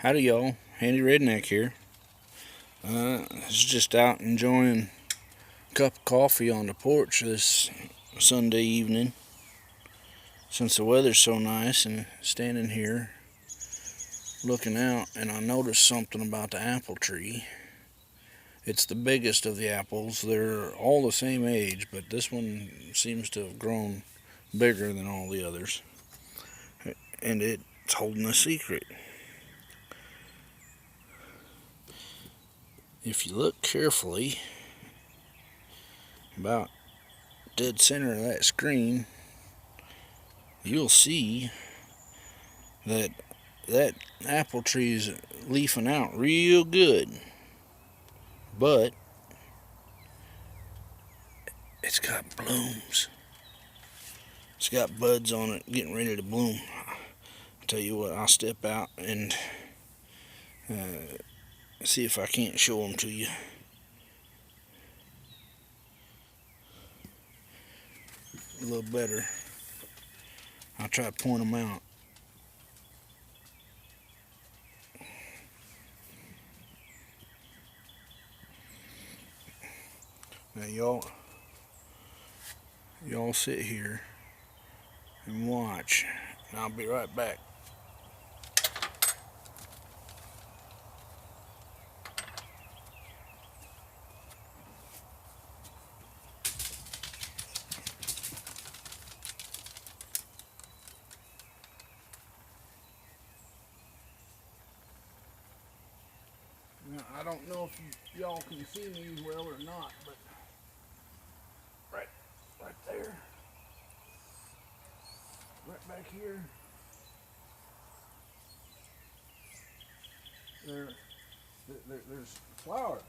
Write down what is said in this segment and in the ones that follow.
Howdy y'all, Handy Redneck here. Was just out enjoying a cup of coffee on the porch this Sunday evening since the weather's so nice, and standing here looking out, and I noticed something about the apple tree. It's the biggest of the apples. They're all the same age, but this one seems to have grown bigger than all the others, and it's holding a secret. If you look carefully, about dead center of that screen, you'll see that that apple tree is leafing out real good, but it's got blooms. It's got buds on it getting ready to bloom. I'll tell you what, I'll step out and see if I can't show them to you. A little better. I'll try to point them out. Now y'all sit here and watch, and I'll be right back. Now, I don't know if y'all can see me well or not, but right there, right back here, there's flowers.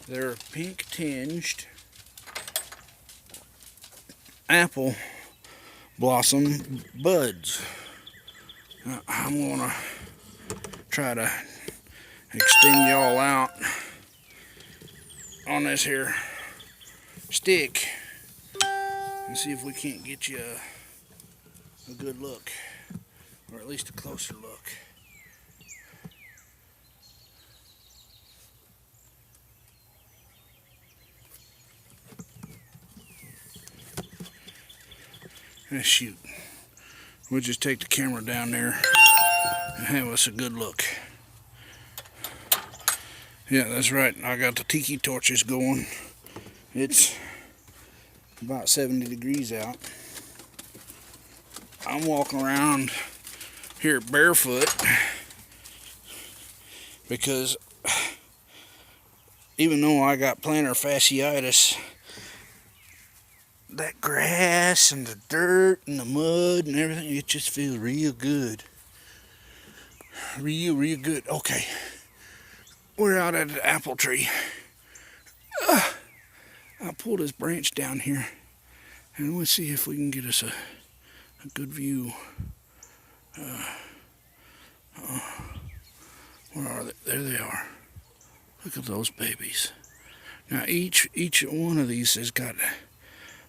They're pink tinged apple blossom buds. I'm gonna try to extend y'all out on this here stick and see if we can't get you a good look, or at least a closer look. Shoot, we'll just take the camera down there and have us a good look. Yeah, that's right, I got the tiki torches going. It's about 70 degrees out. I'm walking around here barefoot because even though I got plantar fasciitis, that grass and the dirt and the mud and everything, it just feels real good. Real good. Okay, we're out at the apple tree. I'll pull this branch down here and we'll see if we can get us a good view. Where are they? There they are. Look at those babies. Now each one of these has got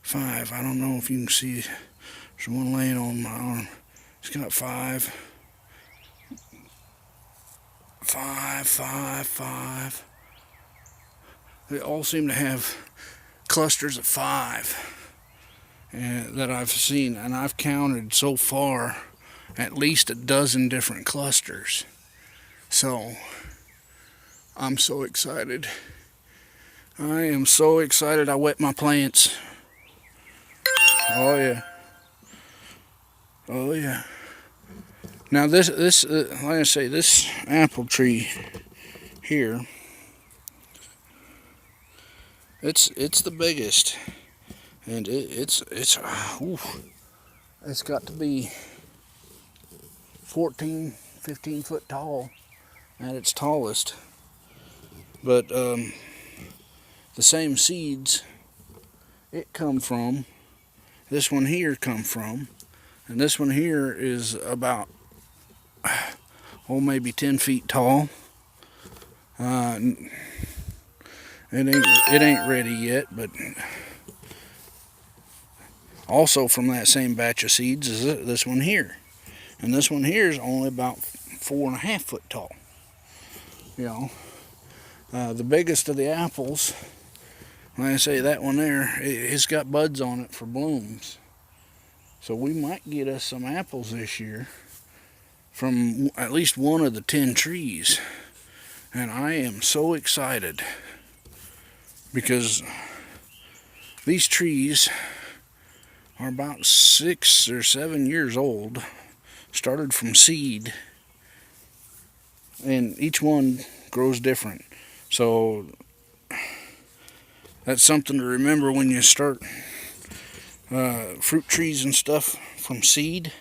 5. I don't know if you can see. There's one laying on my arm. It's got 5. 5. They all seem to have clusters of 5 that I've seen, and I've counted so far at least a dozen different clusters. So I'm so excited. I am so excited I wet my plants. Oh yeah. Oh yeah. Now this like I say, this apple tree here, it's the biggest, and it's got to be 14, 15 foot tall at its tallest. But the same seeds it come from, this one here come from, and this one here is about maybe 10 feet tall, Uh, it ain't ready yet, but also from that same batch of seeds is this one here, and this one here is only about 4.5 foot tall. You know, the biggest of the apples, like I say, that one there, it's got buds on it for blooms. So we might get us some apples this year from at least one of the 10 trees. And I am so excited because these trees are about 6 or 7 years old, started from seed, and each one grows different. So that's something to remember when you start fruit trees and stuff from seed.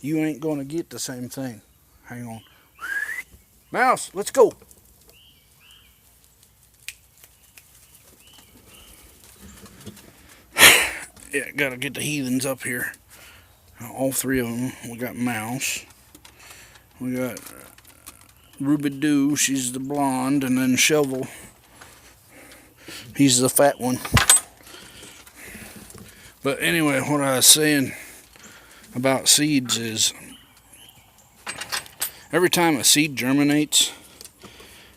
You ain't going to get the same thing. Hang on. Mouse, let's go. Yeah, gotta get the heathens up here. All three of them. We got Mouse. We got Ruby Doo, she's the blonde, and then Shovel, he's the fat one. But anyway, what I was saying about seeds is every time a seed germinates,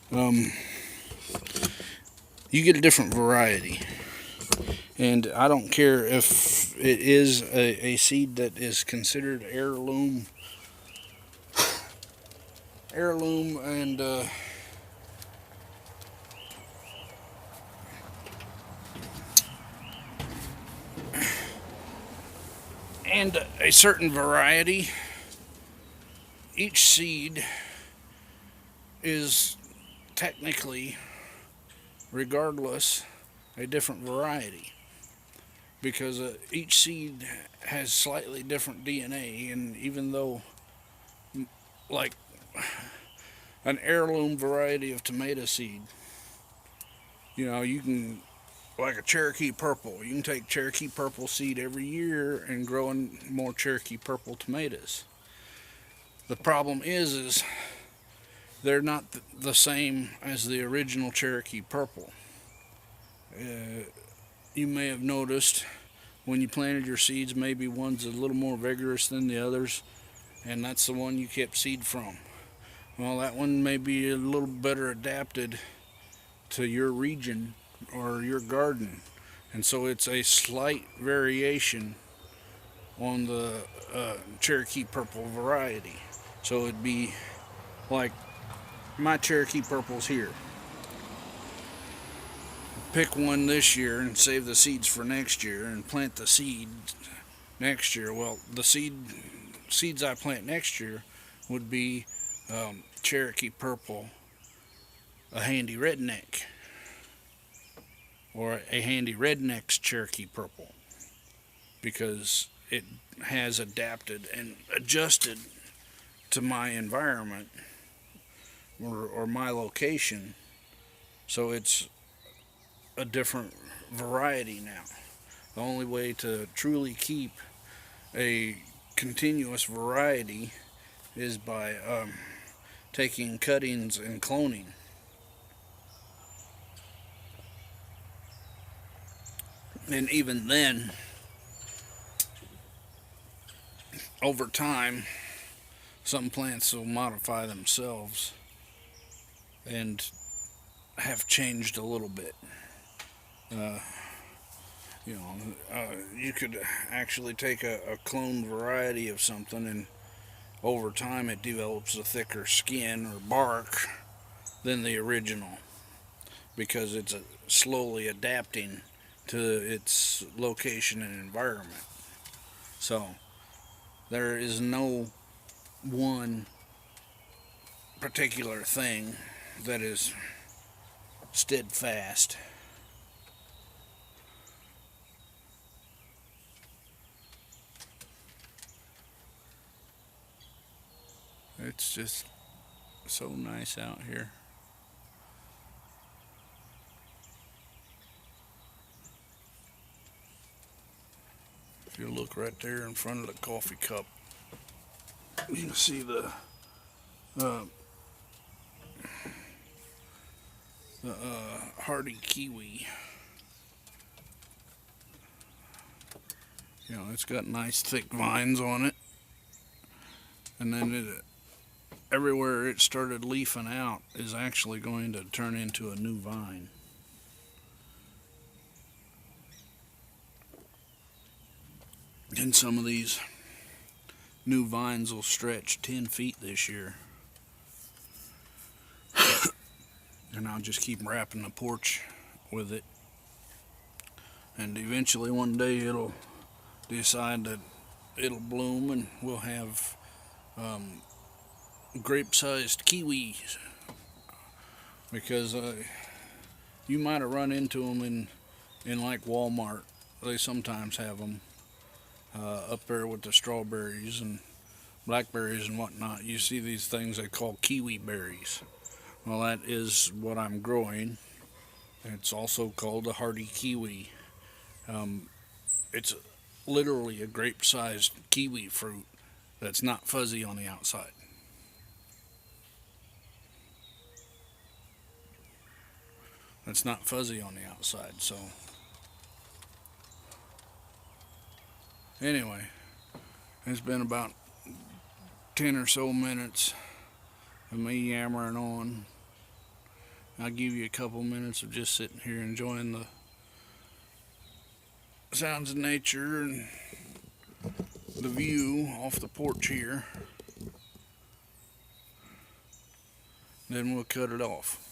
you get a different variety. And I don't care if it is a seed that is considered heirloom and a certain variety. Each seed is technically, regardless, a different variety, because each seed has slightly different DNA. And even though, like, an heirloom variety of tomato seed, you can, like a Cherokee Purple, you can take Cherokee Purple seed every year and grow more Cherokee Purple tomatoes. The problem is they're not the same as the original Cherokee Purple. You may have noticed when you planted your seeds, maybe one's a little more vigorous than the others, and that's the one you kept seed from. Well, that one may be a little better adapted to your region or your garden, and so it's a slight variation on the Cherokee Purple variety. So it'd be like my Cherokee Purples here. Pick one this year and save the seeds for next year and plant the seed next year. Well, the seeds I plant next year would be Cherokee Purple, a handy redneck, or a handy redneck's Cherokee Purple, because it has adapted and adjusted to my environment or my location. So it's a different variety now. The only way to truly keep a continuous variety is by taking cuttings and cloning. And even then, over time, some plants will modify themselves and have changed a little bit. Uh, you could actually take a cloned variety of something, and over time it develops a thicker skin or bark than the original, because it's slowly adapting to its location and environment. So there is no one particular thing that is steadfast. It's just so nice out here. If you look right there in front of the coffee cup, you can see the the hardy kiwi. You know, it's got nice thick vines on it, and then everywhere it started leafing out is actually going to turn into a new vine. And some of these new vines will stretch 10 feet this year. And I'll just keep wrapping the porch with it. And eventually one day it'll decide that it'll bloom and we'll have grape-sized kiwis. Because you might have run into them in like Walmart. They sometimes have them up there with the strawberries and blackberries and whatnot. You see these things they call kiwi berries. Well, that is what I'm growing. It's also called a hardy kiwi. It's literally a grape-sized kiwi fruit that's not fuzzy on the outside. It's not fuzzy on the outside. So anyway, it's been about 10 or so minutes of me yammering on. I'll give you a couple minutes of just sitting here enjoying the sounds of nature and the view off the porch here. Then we'll cut it off.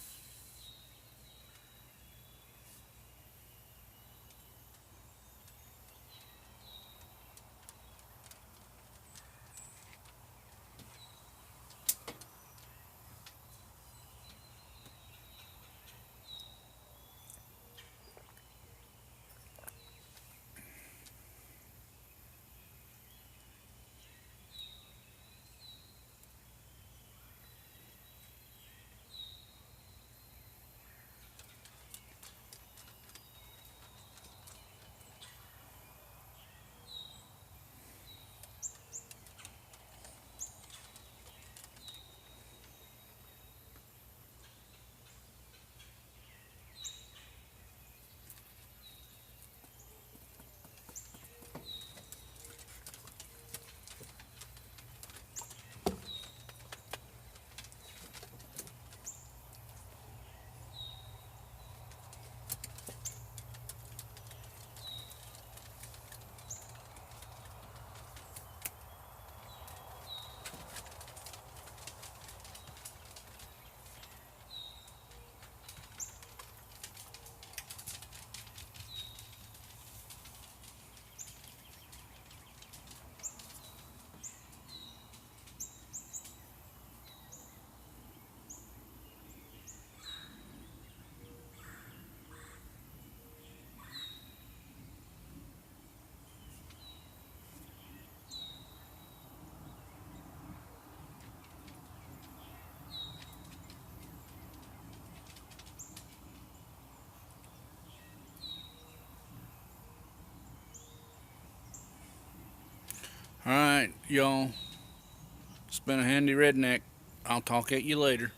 Alright, y'all. It's been a handy redneck. I'll talk at you later.